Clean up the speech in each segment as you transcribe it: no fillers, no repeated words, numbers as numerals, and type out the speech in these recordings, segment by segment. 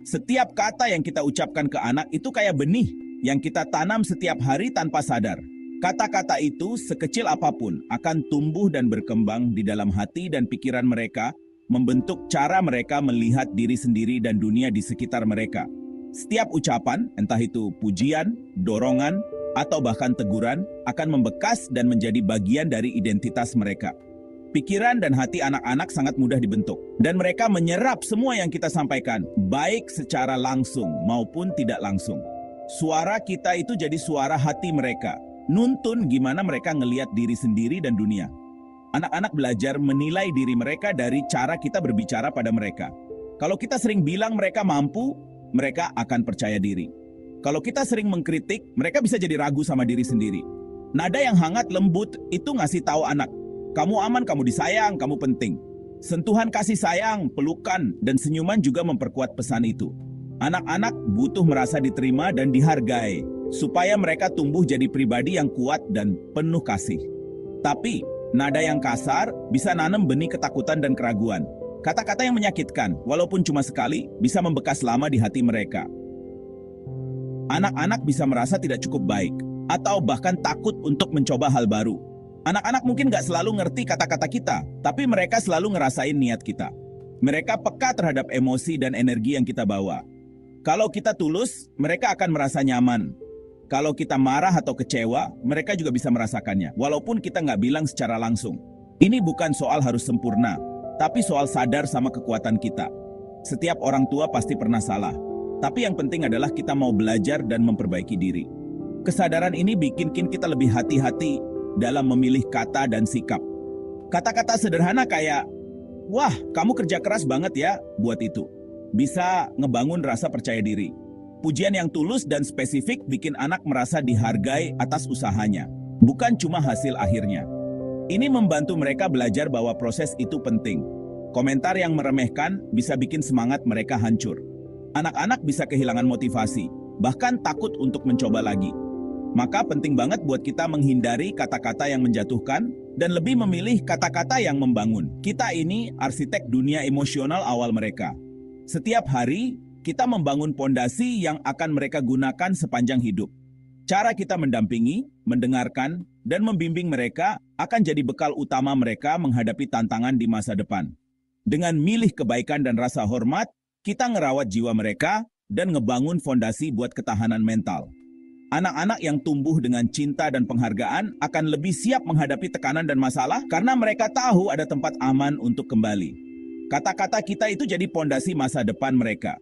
Setiap kata yang kita ucapkan ke anak itu kayak benih yang kita tanam setiap hari tanpa sadar. Kata-kata itu sekecil apapun akan tumbuh dan berkembang di dalam hati dan pikiran mereka, membentuk cara mereka melihat diri sendiri dan dunia di sekitar mereka. Setiap ucapan, entah itu pujian, dorongan, atau bahkan teguran, akan membekas dan menjadi bagian dari identitas mereka. Pikiran dan hati anak-anak sangat mudah dibentuk, dan mereka menyerap semua yang kita sampaikan, baik secara langsung maupun tidak langsung. Suara kita itu jadi suara hati mereka, nuntun gimana mereka ngelihat diri sendiri dan dunia. Anak-anak belajar menilai diri mereka dari cara kita berbicara pada mereka. Kalau kita sering bilang mereka mampu, mereka akan percaya diri. Kalau kita sering mengkritik, mereka bisa jadi ragu sama diri sendiri. Nada yang hangat lembut itu ngasih tahu anak, kamu aman, kamu disayang, kamu penting. Sentuhan kasih sayang, pelukan, dan senyuman juga memperkuat pesan itu. Anak-anak butuh merasa diterima dan dihargai, supaya mereka tumbuh jadi pribadi yang kuat dan penuh kasih. Tapi, nada yang kasar bisa nanam benih ketakutan dan keraguan. Kata-kata yang menyakitkan, walaupun cuma sekali, bisa membekas lama di hati mereka. Anak-anak bisa merasa tidak cukup baik, atau bahkan takut untuk mencoba hal baru. Anak-anak mungkin gak selalu ngerti kata-kata kita, tapi mereka selalu ngerasain niat kita. Mereka peka terhadap emosi dan energi yang kita bawa. Kalau kita tulus, mereka akan merasa nyaman. Kalau kita marah atau kecewa, mereka juga bisa merasakannya, walaupun kita nggak bilang secara langsung. Ini bukan soal harus sempurna, tapi soal sadar sama kekuatan kita. Setiap orang tua pasti pernah salah, tapi yang penting adalah kita mau belajar dan memperbaiki diri. Kesadaran ini bikin kita lebih hati-hati dalam memilih kata dan sikap. Kata-kata sederhana kayak, wah, kamu kerja keras banget ya buat itu, bisa ngebangun rasa percaya diri. Pujian yang tulus dan spesifik bikin anak merasa dihargai atas usahanya, bukan cuma hasil akhirnya. Ini membantu mereka belajar bahwa proses itu penting. Komentar yang meremehkan bisa bikin semangat mereka hancur. Anak-anak bisa kehilangan motivasi, bahkan takut untuk mencoba lagi. Maka penting banget buat kita menghindari kata-kata yang menjatuhkan dan lebih memilih kata-kata yang membangun. Kita ini arsitek dunia emosional awal mereka. Setiap hari, kita membangun pondasi yang akan mereka gunakan sepanjang hidup. Cara kita mendampingi, mendengarkan, dan membimbing mereka akan jadi bekal utama mereka menghadapi tantangan di masa depan. Dengan milih kebaikan dan rasa hormat, kita ngerawat jiwa mereka dan ngebangun fondasi buat ketahanan mental. Anak-anak yang tumbuh dengan cinta dan penghargaan akan lebih siap menghadapi tekanan dan masalah karena mereka tahu ada tempat aman untuk kembali. Kata-kata kita itu jadi pondasi masa depan mereka.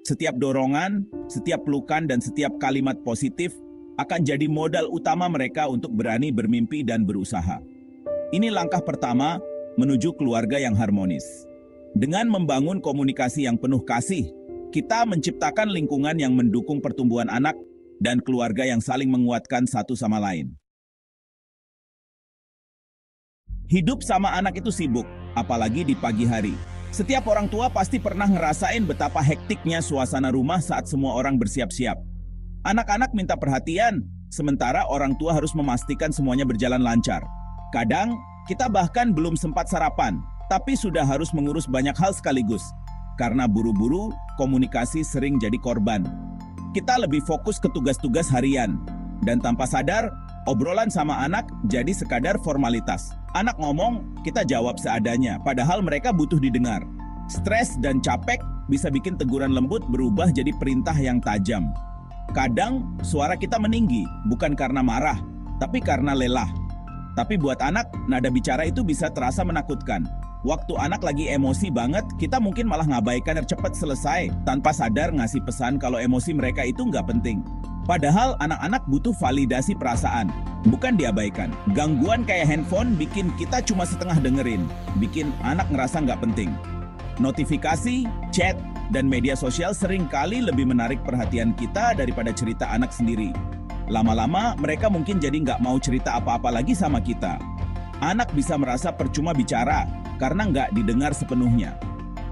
Setiap dorongan, setiap pelukan, dan setiap kalimat positif akan jadi modal utama mereka untuk berani bermimpi dan berusaha. Ini langkah pertama menuju keluarga yang harmonis. Dengan membangun komunikasi yang penuh kasih, kita menciptakan lingkungan yang mendukung pertumbuhan anak dan keluarga yang saling menguatkan satu sama lain. Hidup sama anak itu sibuk, apalagi di pagi hari. Setiap orang tua pasti pernah ngerasain betapa hektiknya suasana rumah saat semua orang bersiap-siap. Anak-anak minta perhatian, sementara orang tua harus memastikan semuanya berjalan lancar. Kadang, kita bahkan belum sempat sarapan, tapi sudah harus mengurus banyak hal sekaligus. Karena buru-buru, komunikasi sering jadi korban. Kita lebih fokus ke tugas-tugas harian. Dan tanpa sadar, obrolan sama anak jadi sekadar formalitas. Anak ngomong, kita jawab seadanya, padahal mereka butuh didengar. Stres dan capek bisa bikin teguran lembut berubah jadi perintah yang tajam. Kadang, suara kita meninggi, bukan karena marah, tapi karena lelah. Tapi buat anak, nada bicara itu bisa terasa menakutkan. Waktu anak lagi emosi banget, kita mungkin malah ngabaikan yang cepat selesai, tanpa sadar ngasih pesan kalau emosi mereka itu nggak penting. Padahal anak-anak butuh validasi perasaan, bukan diabaikan. Gangguan kayak handphone bikin kita cuma setengah dengerin, bikin anak ngerasa nggak penting. Notifikasi, chat, dan media sosial sering kali lebih menarik perhatian kita daripada cerita anak sendiri. Lama-lama mereka mungkin jadi nggak mau cerita apa-apa lagi sama kita. Anak bisa merasa percuma bicara, karena nggak didengar sepenuhnya.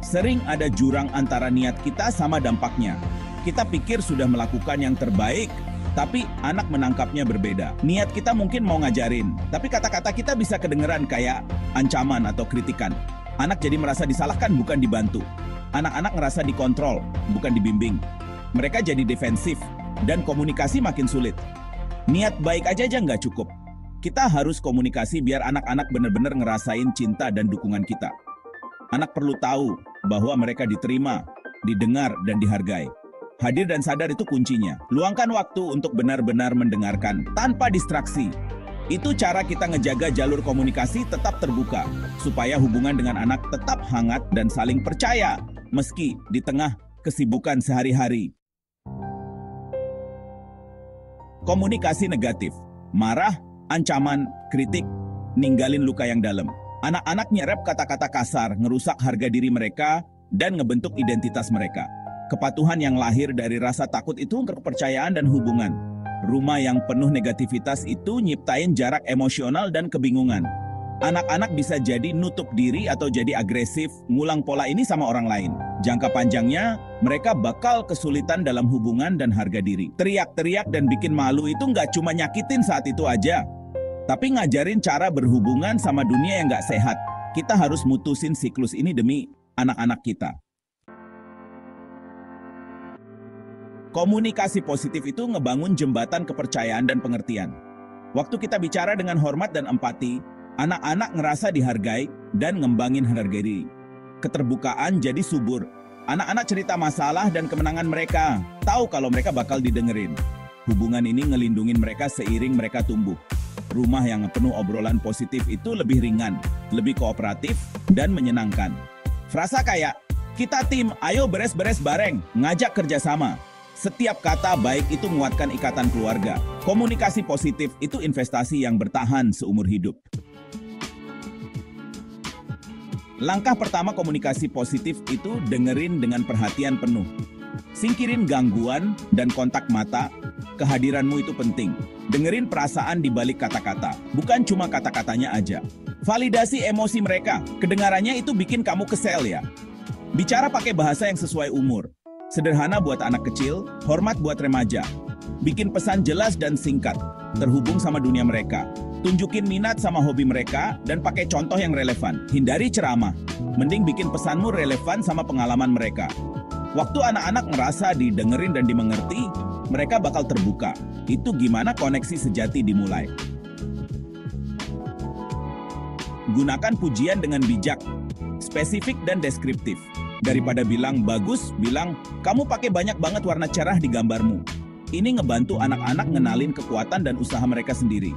Sering ada jurang antara niat kita sama dampaknya. Kita pikir sudah melakukan yang terbaik, tapi anak menangkapnya berbeda. Niat kita mungkin mau ngajarin, tapi kata-kata kita bisa kedengeran kayak ancaman atau kritikan. Anak jadi merasa disalahkan bukan dibantu. Anak-anak ngerasa dikontrol, bukan dibimbing. Mereka jadi defensif, dan komunikasi makin sulit. Niat baik aja nggak cukup. Kita harus komunikasi biar anak-anak benar-benar ngerasain cinta dan dukungan kita. Anak perlu tahu bahwa mereka diterima, didengar, dan dihargai. Hadir dan sadar itu kuncinya. Luangkan waktu untuk benar-benar mendengarkan, tanpa distraksi. Itu cara kita ngejaga jalur komunikasi tetap terbuka, supaya hubungan dengan anak tetap hangat dan saling percaya, meski di tengah kesibukan sehari-hari. Komunikasi negatif, marah, ancaman, kritik, ninggalin luka yang dalam. Anak-anak nyerap kata-kata kasar, ngerusak harga diri mereka, dan ngebentuk identitas mereka. Kepatuhan yang lahir dari rasa takut itu kepercayaan dan hubungan. Rumah yang penuh negativitas itu nyiptain jarak emosional dan kebingungan. Anak-anak bisa jadi nutup diri atau jadi agresif, ngulang pola ini sama orang lain. Jangka panjangnya, mereka bakal kesulitan dalam hubungan dan harga diri. Teriak-teriak dan bikin malu itu nggak cuma nyakitin saat itu aja, tapi ngajarin cara berhubungan sama dunia yang nggak sehat. Kita harus mutusin siklus ini demi anak-anak kita. Komunikasi positif itu ngebangun jembatan kepercayaan dan pengertian. Waktu kita bicara dengan hormat dan empati, anak-anak ngerasa dihargai dan ngembangin harga diri. Keterbukaan jadi subur. Anak-anak cerita masalah dan kemenangan mereka, tahu kalau mereka bakal didengerin. Hubungan ini ngelindungin mereka seiring mereka tumbuh. Rumah yang penuh obrolan positif itu lebih ringan, lebih kooperatif, dan menyenangkan. Frasa kayak, kita tim, ayo beres-beres bareng, ngajak kerjasama. Setiap kata baik itu menguatkan ikatan keluarga. Komunikasi positif itu investasi yang bertahan seumur hidup. Langkah pertama komunikasi positif itu dengerin dengan perhatian penuh. Singkirin gangguan dan kontak mata, kehadiranmu itu penting. Dengerin perasaan di balik kata-kata, bukan cuma kata-katanya aja. Validasi emosi mereka, kedengarannya itu bikin kamu kesel ya. Bicara pakai bahasa yang sesuai umur. Sederhana buat anak kecil, hormat buat remaja. Bikin pesan jelas dan singkat, terhubung sama dunia mereka. Tunjukin minat sama hobi mereka dan pakai contoh yang relevan. Hindari ceramah. Mending bikin pesanmu relevan sama pengalaman mereka. Waktu anak-anak ngerasa didengerin dan dimengerti, mereka bakal terbuka. Itu gimana koneksi sejati dimulai. Gunakan pujian dengan bijak, spesifik dan deskriptif. Daripada bilang bagus, bilang kamu pakai banyak banget warna cerah di gambarmu. Ini ngebantu anak-anak ngenalin kekuatan dan usaha mereka sendiri.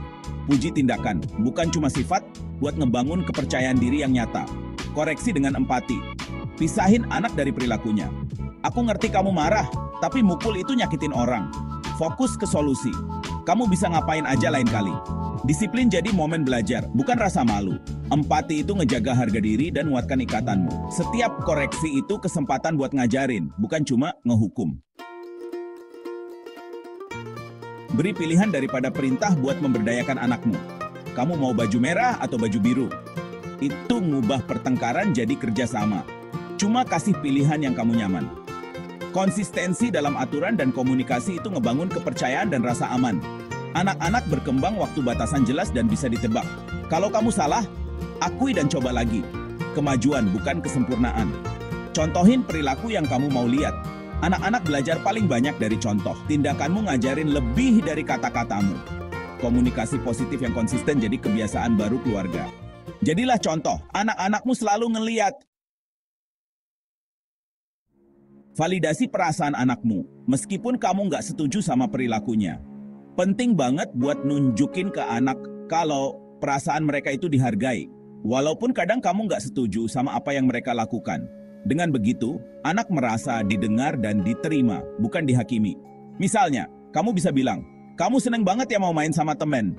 Puji tindakan, bukan cuma sifat, buat ngebangun kepercayaan diri yang nyata. Koreksi dengan empati. Pisahin anak dari perilakunya. Aku ngerti kamu marah, tapi mukul itu nyakitin orang. Fokus ke solusi. Kamu bisa ngapain aja lain kali. Disiplin jadi momen belajar, bukan rasa malu. Empati itu ngejaga harga diri dan menguatkan ikatanmu. Setiap koreksi itu kesempatan buat ngajarin, bukan cuma ngehukum. Beri pilihan daripada perintah buat memberdayakan anakmu. Kamu mau baju merah atau baju biru? Itu ngubah pertengkaran jadi kerjasama. Cuma kasih pilihan yang kamu nyaman. Konsistensi dalam aturan dan komunikasi itu ngebangun kepercayaan dan rasa aman. Anak-anak berkembang waktu batasan jelas dan bisa ditebak. Kalau kamu salah, akui dan coba lagi. Kemajuan bukan kesempurnaan. Contohin perilaku yang kamu mau lihat. Anak-anak belajar paling banyak dari contoh. Tindakanmu ngajarin lebih dari kata-katamu. Komunikasi positif yang konsisten jadi kebiasaan baru keluarga. Jadilah contoh, anak-anakmu selalu ngeliat. Validasi perasaan anakmu, meskipun kamu nggak setuju sama perilakunya. Penting banget buat nunjukin ke anak kalau perasaan mereka itu dihargai. Walaupun kadang kamu nggak setuju sama apa yang mereka lakukan. Dengan begitu, anak merasa didengar dan diterima, bukan dihakimi. Misalnya, kamu bisa bilang, kamu seneng banget ya mau main sama temen.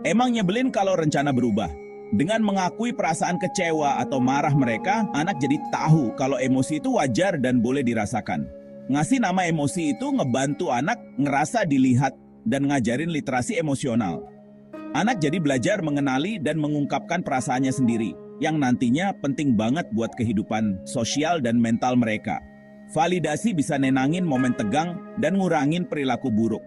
Emang nyebelin kalau rencana berubah. Dengan mengakui perasaan kecewa atau marah mereka, anak jadi tahu kalau emosi itu wajar dan boleh dirasakan. Ngasih nama emosi itu ngebantu anak ngerasa dilihat dan ngajarin literasi emosional. Anak jadi belajar mengenali dan mengungkapkan perasaannya sendiri, yang nantinya penting banget buat kehidupan sosial dan mental mereka. Validasi bisa nenangin momen tegang dan ngurangin perilaku buruk.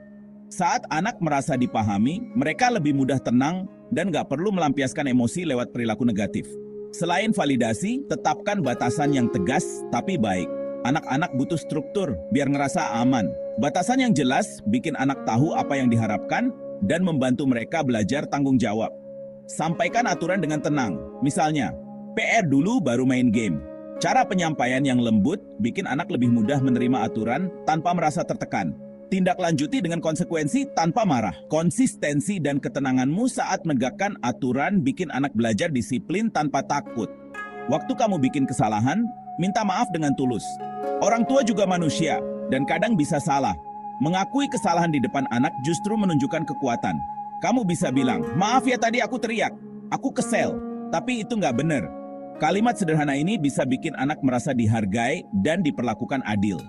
Saat anak merasa dipahami, mereka lebih mudah tenang dan gak perlu melampiaskan emosi lewat perilaku negatif. Selain validasi, tetapkan batasan yang tegas tapi baik. Anak-anak butuh struktur biar ngerasa aman. Batasan yang jelas bikin anak tahu apa yang diharapkan dan membantu mereka belajar tanggung jawab. Sampaikan aturan dengan tenang. Misalnya, PR dulu baru main game. Cara penyampaian yang lembut bikin anak lebih mudah menerima aturan tanpa merasa tertekan. Tindak lanjuti dengan konsekuensi tanpa marah. Konsistensi dan ketenanganmu saat menegakkan aturan bikin anak belajar disiplin tanpa takut. Waktu kamu bikin kesalahan, minta maaf dengan tulus. Orang tua juga manusia dan kadang bisa salah. Mengakui kesalahan di depan anak justru menunjukkan kekuatan. Kamu bisa bilang, maaf ya tadi aku teriak, aku kesel, tapi itu nggak benar. Kalimat sederhana ini bisa bikin anak merasa dihargai dan diperlakukan adil.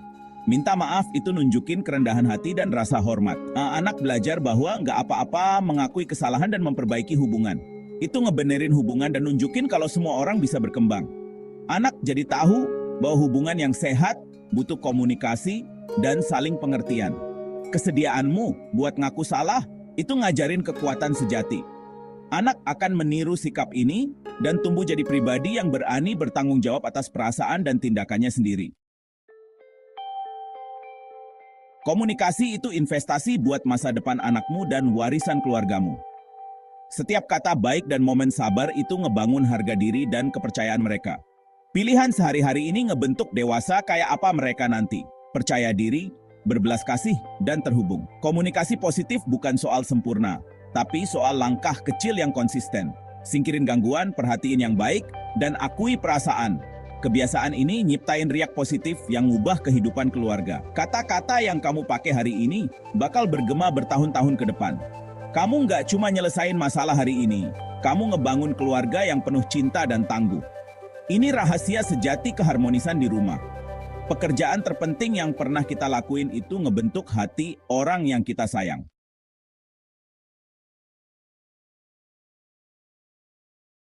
Minta maaf itu nunjukin kerendahan hati dan rasa hormat. Anak belajar bahwa nggak apa-apa mengakui kesalahan dan memperbaiki hubungan. Itu ngebenerin hubungan dan nunjukin kalau semua orang bisa berkembang. Anak jadi tahu bahwa hubungan yang sehat butuh komunikasi dan saling pengertian. Kesediaanmu buat ngaku salah itu ngajarin kekuatan sejati. Anak akan meniru sikap ini dan tumbuh jadi pribadi yang berani bertanggung jawab atas perasaan dan tindakannya sendiri. Komunikasi itu investasi buat masa depan anakmu dan warisan keluargamu. Setiap kata baik dan momen sabar itu ngebangun harga diri dan kepercayaan mereka. Pilihan sehari-hari ini ngebentuk dewasa kayak apa mereka nanti. Percaya diri, berbelas kasih, dan terhubung. Komunikasi positif bukan soal sempurna, tapi soal langkah kecil yang konsisten. Singkirin gangguan, perhatiin yang baik, dan akui perasaan. Kebiasaan ini nyiptain riak positif yang ngubah kehidupan keluarga. Kata-kata yang kamu pakai hari ini bakal bergema bertahun-tahun ke depan. Kamu nggak cuma nyelesain masalah hari ini, kamu ngebangun keluarga yang penuh cinta dan tangguh. Ini rahasia sejati keharmonisan di rumah. Pekerjaan terpenting yang pernah kita lakuin itu ngebentuk hati orang yang kita sayang.